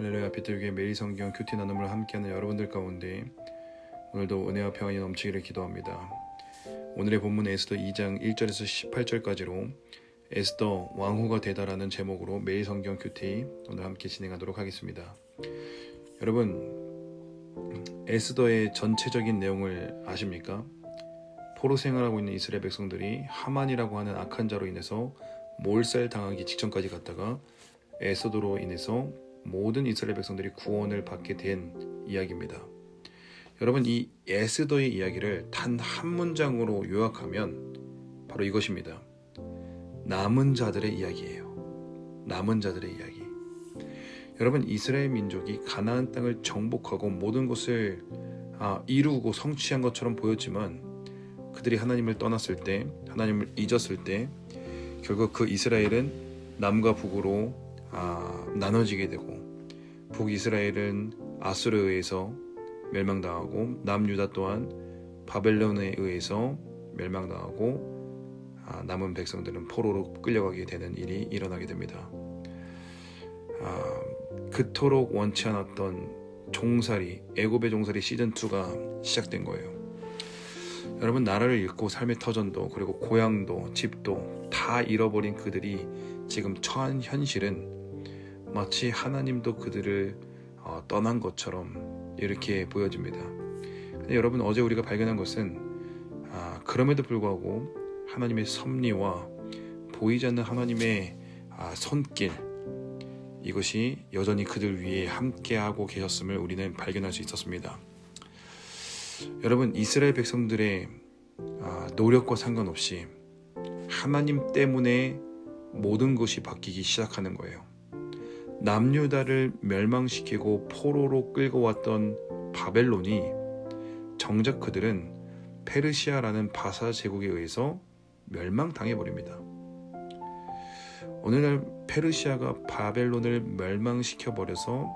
할렐루야. 비틀교회 매일 성경 큐티 나눔을 함께하는 여러분들 가운데 오늘도 은혜와 평안이 넘치기를 기도합니다. 오늘의 본문 에스더 2장 1절에서 18절까지로 에스더 왕후가 되다라는 제목으로 매일 성경 큐티 오늘 함께 진행하도록 하겠습니다. 여러분, 에스더의 전체적인 내용을 아십니까? 포로 생활하고 있는 이스라엘 백성들이 하만이라고 하는 악한 자로 인해서 몰살 당하기 직전까지 갔다가 에스더로 인해서 모든 이스라엘 백성들이 구원을 받게 된 이야기입니다. 여러분, 이 에스더의 이야기를 단 한 문장으로 요약하면 바로 이것입니다. 남은 자들의 이야기예요. 남은 자들의 이야기. 여러분, 이스라엘 민족이 가나안 땅을 정복하고 모든 것을 이루고 성취한 것처럼 보였지만 그들이 하나님을 떠났을 때, 하나님을 잊었을 때 결국 그 이스라엘은 남과 북으로 나눠지게 되고, 북이스라엘은 아수르에 의해서 멸망당하고 남유다 또한 바벨론에 의해서 멸망당하고 남은 백성들은 포로로 끌려가게 되는 일이 일어나게 됩니다. 그토록 원치 않았던 종살이, 애굽의 종살이 시즌2가 시작된 거예요. 여러분, 나라를 잃고 삶의 터전도 그리고 고향도 집도 다 잃어버린 그들이 지금 처한 현실은 마치 하나님도 그들을 떠난 것처럼 이렇게 보여집니다. 근데 여러분, 어제 우리가 발견한 것은 그럼에도 불구하고 하나님의 섭리와 보이지 않는 하나님의 손길, 이것이 여전히 그들 위에 함께하고 계셨음을 우리는 발견할 수 있었습니다. 여러분, 이스라엘 백성들의 노력과 상관없이 하나님 때문에 모든 것이 바뀌기 시작하는 거예요. 남유다를 멸망시키고 포로로 끌고 왔던 바벨론이 정작 그들은 페르시아라는 바사 제국에 의해서 멸망당해버립니다. 오늘날 페르시아가 바벨론을 멸망시켜버려서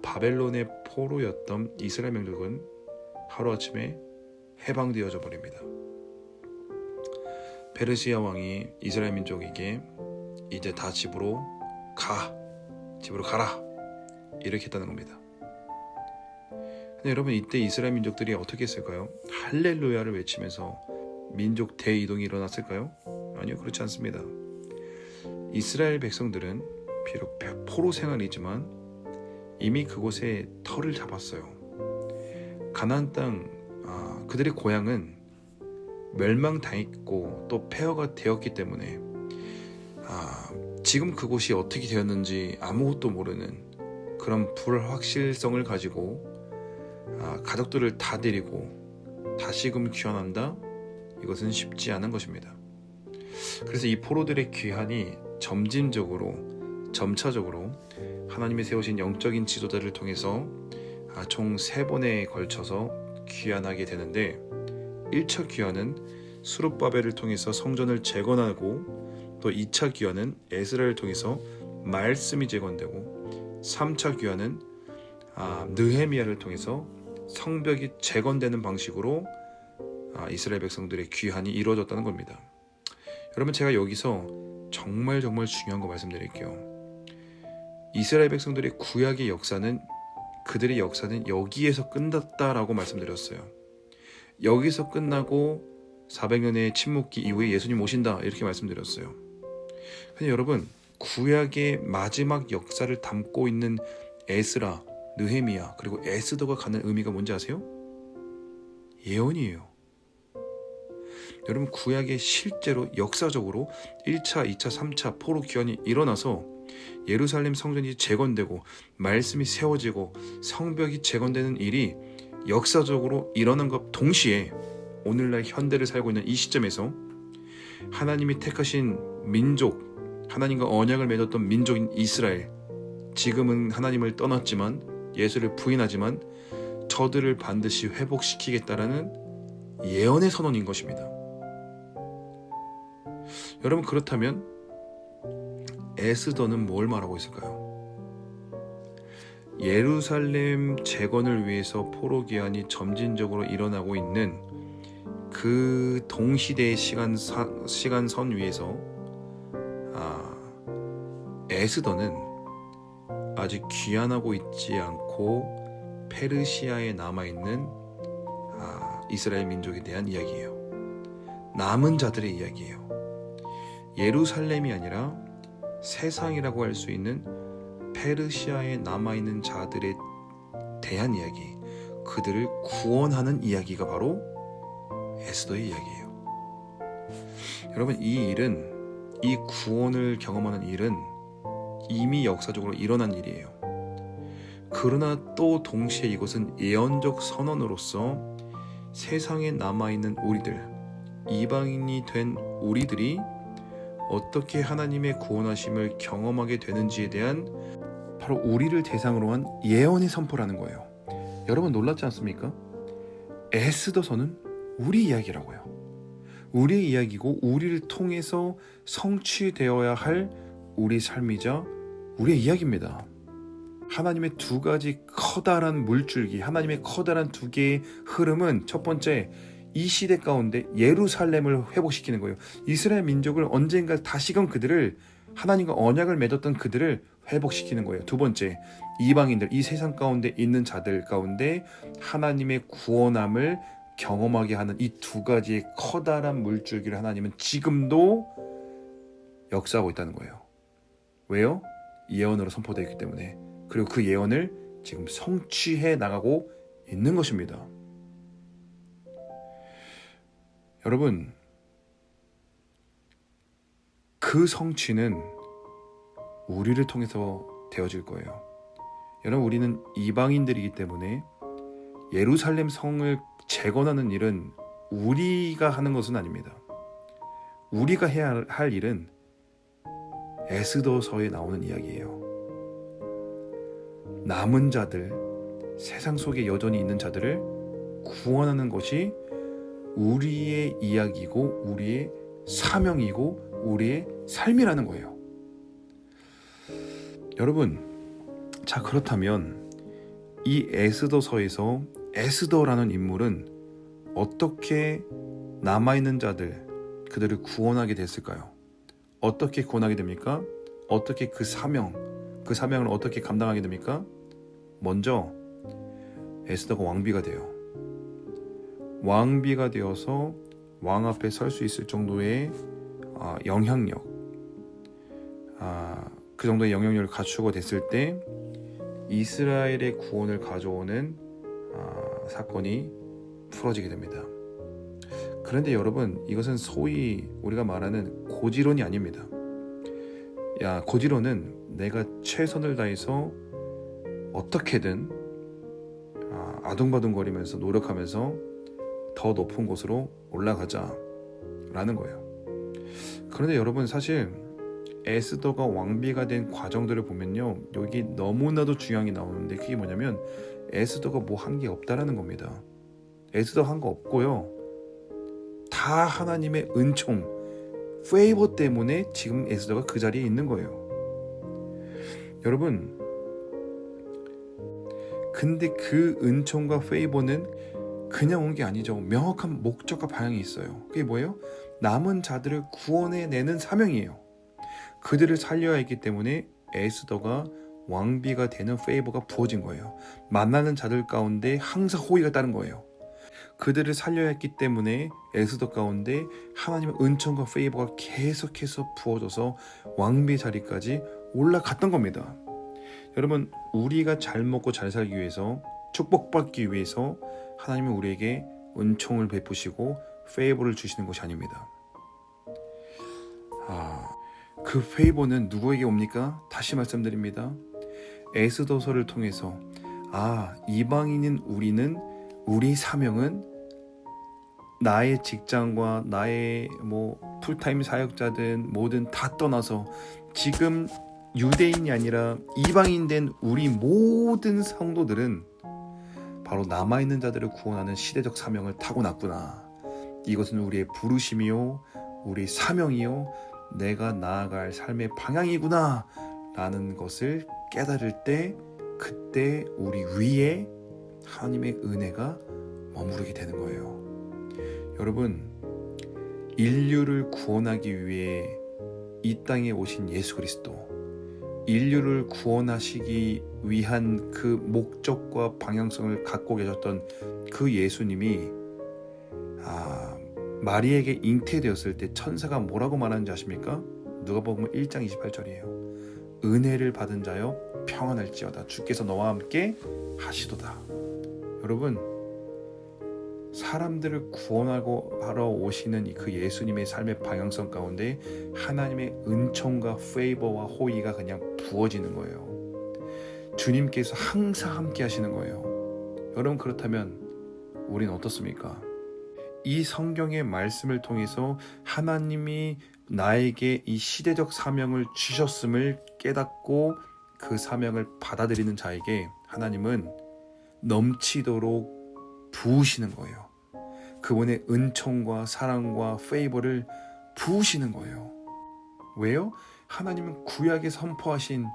바벨론의 포로였던 이스라엘 민족은 하루아침에 해방되어져 버립니다. 페르시아 왕이 이스라엘 민족에게 이제 다 집으로 가라 이렇게 했다는 겁니다. 근데 여러분, 이때 이스라엘 민족들이 어떻게 했을까요? 할렐루야를 외치면서 민족 대이동이 일어났을까요? 아니요, 그렇지 않습니다. 이스라엘 백성들은 비록 포로 생활이지만 이미 그곳에 터를 잡았어요. 가나안 땅, 그들의 고향은 멸망당했고 또 폐허가 되었기 때문에 지금 그곳이 어떻게 되었는지 아무것도 모르는 그런 불확실성을 가지고 가족들을 다 데리고 다시금 귀환한다? 이것은 쉽지 않은 것입니다. 그래서 이 포로들의 귀환이 점차적으로 하나님이 세우신 영적인 지도자를 통해서 총 3번에 걸쳐서 귀환하게 되는데, 1차 귀환은 스룹바벨을 통해서 성전을 재건하고, 또 2차 귀환은 에스라를 통해서 말씀이 재건되고, 3차 귀환은 느헤미야를 통해서 성벽이 재건되는 방식으로 이스라엘 백성들의 귀환이 이루어졌다는 겁니다. 여러분, 제가 여기서 정말 중요한 거 말씀드릴게요. 이스라엘 백성들의 구약의 역사는, 그들의 역사는 여기에서 끝났다라고 말씀드렸어요. 여기서 끝나고 400년의 침묵기 이후에 예수님 오신다 이렇게 말씀드렸어요. 근데 여러분, 구약의 마지막 역사를 담고 있는 에스라, 느헤미야 그리고 에스더가 갖는 의미가 뭔지 아세요? 예언이에요. 여러분, 구약에 실제로 역사적으로 1차, 2차, 3차 포로 귀환이 일어나서 예루살렘 성전이 재건되고 말씀이 세워지고 성벽이 재건되는 일이 역사적으로 일어난 것 동시에 오늘날 현대를 살고 있는 이 시점에서 하나님이 택하신 민족, 하나님과 언약을 맺었던 민족인 이스라엘, 지금은 하나님을 떠났지만 예수를 부인하지만 저들을 반드시 회복시키겠다라는 예언의 선언인 것입니다. 여러분, 그렇다면 에스더는 뭘 말하고 있을까요? 예루살렘 재건을 위해서 포로 귀환이 점진적으로 일어나고 있는 그 동시대의 시간선 위에서 에스더는 아직 귀환하고 있지 않고 페르시아에 남아있는 이스라엘 민족에 대한 이야기예요. 남은 자들의 이야기예요. 예루살렘이 아니라 세상이라고 할 수 있는 페르시아에 남아있는 자들에 대한 이야기, 그들을 구원하는 이야기가 바로 에스더의 이야기예요. 여러분, 이 구원을 경험하는 일은 이미 역사적으로 일어난 일이에요. 그러나 또 동시에 이것은 예언적 선언으로서 세상에 남아있는 우리들, 이방인이 된 우리들이 어떻게 하나님의 구원하심을 경험하게 되는지에 대한 바로 우리를 대상으로 한 예언의 선포라는 거예요. 여러분, 놀랍지 않습니까? 에스더서는 우리 이야기라고요. 우리의 이야기고 우리를 통해서 성취되어야 할 우리 삶이자 우리의 이야기입니다. 하나님의 두 가지 커다란 물줄기, 하나님의 커다란 두 개의 흐름은, 첫 번째, 이 시대 가운데 예루살렘을 회복시키는 거예요. 이스라엘 민족을 언젠가 다시금 그들을, 하나님과 언약을 맺었던 그들을 회복시키는 거예요. 두 번째, 이방인들, 이 세상 가운데 있는 자들 가운데 하나님의 구원함을 경험하게 하는 이 두 가지의 커다란 물줄기를 하나님은 지금도 역사하고 있다는 거예요. 왜요? 예언으로 선포되어 있기 때문에. 그리고 그 예언을 지금 성취해 나가고 있는 것입니다. 여러분, 그 성취는 우리를 통해서 되어질 거예요. 여러분, 우리는 이방인들이기 때문에 예루살렘 성을 재건하는 일은 우리가 하는 것은 아닙니다. 우리가 해야 할 일은 에스더서에 나오는 이야기예요. 남은 자들, 세상 속에 여전히 있는 자들을 구원하는 것이 우리의 이야기고 우리의 사명이고 우리의 삶이라는 거예요. 여러분, 자, 그렇다면 이 에스더서에서 에스더라는 인물은 어떻게 남아있는 자들, 그들을 구원하게 됐을까요? 어떻게 구원하게 됩니까? 어떻게 그 사명을 어떻게 감당하게 됩니까? 먼저 에스더가 왕비가 돼요. 왕비가 되어서 왕 앞에 설 수 있을 정도의 영향력, 그 정도의 영향력을 갖추고 됐을 때 이스라엘의 구원을 가져오는 사건이 풀어지게 됩니다. 그런데 여러분, 이것은 소위 우리가 말하는 고지론이 아닙니다. 고지론은 내가 최선을 다해서 어떻게든 아둥바둥거리면서 노력하면서 더 높은 곳으로 올라가자라는 거예요. 그런데 여러분, 사실 에스더가 왕비가 된 과정들을 보면요, 여기 너무나도 중요한 게 나오는데, 그게 뭐냐면 에스더가 뭐 한 게 없다라는 겁니다. 에스더 한 거 없고요, 다 하나님의 은총, 페이버 때문에 지금 에스더가 그 자리에 있는 거예요. 여러분, 근데 그 은총과 페이버는 그냥 온 게 아니죠. 명확한 목적과 방향이 있어요. 그게 뭐예요? 남은 자들을 구원해내는 사명이에요. 그들을 살려야 했기 때문에 에스더가 왕비가 되는 페이버가 부어진 거예요. 만나는 자들 가운데 항상 호의가 따른 거예요. 그들을 살려야 했기 때문에 에스더 가운데 하나님의 은총과 페이버가 계속해서 부어져서 왕비 자리까지 올라갔던 겁니다. 여러분, 우리가 잘 먹고 잘 살기 위해서, 축복받기 위해서 하나님은 우리에게 은총을 베푸시고 페이버를 주시는 것이 아닙니다. 그 페이버는 누구에게 옵니까? 다시 말씀드립니다. 에스더서를 통해서 이방인인 우리 사명은 나의 직장과 나의 풀타임 사역자든 뭐든 다 떠나서 지금 유대인이 아니라 이방인 된 우리 모든 성도들은 바로 남아있는 자들을 구원하는 시대적 사명을 타고났구나. 이것은 우리의 부르심이요, 우리 사명이요, 내가 나아갈 삶의 방향이구나 라는 것을 깨달을 때, 그때 우리 위에 하나님의 은혜가 머무르게 되는 거예요. 여러분, 인류를 구원하기 위해 이 땅에 오신 예수 그리스도, 인류를 구원하시기 위한 그 목적과 방향성을 갖고 계셨던 그 예수님이 마리에게 잉태되었을 때 천사가 뭐라고 말하는지 아십니까? 누가복음 1장 28절이에요. 은혜를 받은 자여 평안할지어다. 주께서 너와 함께 하시도다. 여러분, 사람들을 구원하고 하러 오시는 그 예수님의 삶의 방향성 가운데 하나님의 은총과 페이버와 호의가 그냥 부어지는 거예요. 주님께서 항상 함께 하시는 거예요. 여러분, 그렇다면 우리는 어떻습니까? 이 성경의 말씀을 통해서 하나님이 나에게 이 시대적 사명을 주셨음을 깨닫고 그 사명을 받아들이는 자에게 하나님은 넘치도록 부으시는 거예요. 그분의 은총과 사랑과 페이버를 부으시는 거예요. 왜요? 하나님은 구약에 선포하신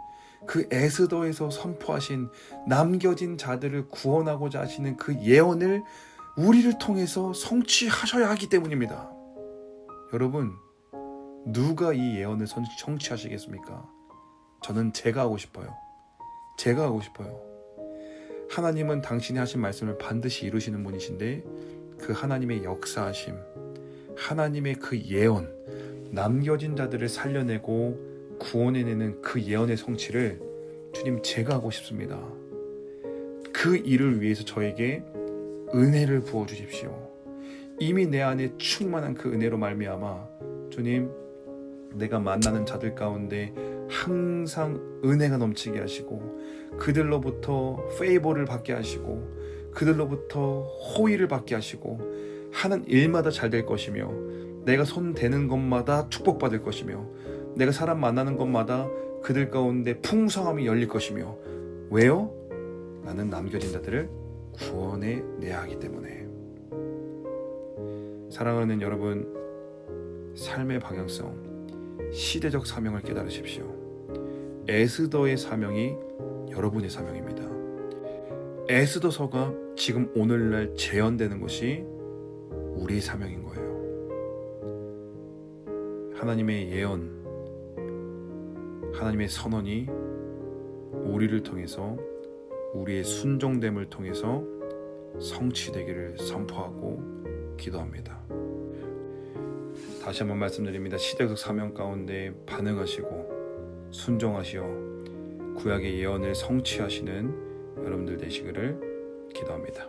그 에스더에서 선포하신 남겨진 자들을 구원하고자 하시는 그 예언을 우리를 통해서 성취하셔야 하기 때문입니다. 여러분, 누가 이 예언을 성취하시겠습니까? 저는 제가 하고 싶어요. 제가 하고 싶어요. 하나님은 당신이 하신 말씀을 반드시 이루시는 분이신데 그 하나님의 역사하심, 하나님의 그 예언, 남겨진 자들을 살려내고 구원해내는 그 예언의 성취를 주님, 제가 하고 싶습니다. 그 일을 위해서 저에게 은혜를 부어주십시오. 이미 내 안에 충만한 그 은혜로 말미암아 주님, 내가 만나는 자들 가운데 항상 은혜가 넘치게 하시고 그들로부터 페이버를 받게 하시고 그들로부터 호의를 받게 하시고 하는 일마다 잘 될 것이며 내가 손 대는 것마다 축복받을 것이며 내가 사람 만나는 것마다 그들 가운데 풍성함이 열릴 것이며 왜요? 나는 남겨진 자들을 구원해내야 하기 때문에. 사랑하는 여러분, 삶의 방향성, 시대적 사명을 깨달으십시오. 에스더의 사명이 여러분의 사명입니다. 에스더서가 지금 오늘날 재현되는 것이 우리의 사명인 거예요. 하나님의 예언, 하나님의 선언이 우리를 통해서 우리의 순종됨을 통해서 성취되기를 선포하고 기도합니다. 다시 한번 말씀드립니다. 시대적 사명 가운데 반응하시고 순종하시어 구약의 예언을 성취하시는 여러분들 되시기를 기도합니다.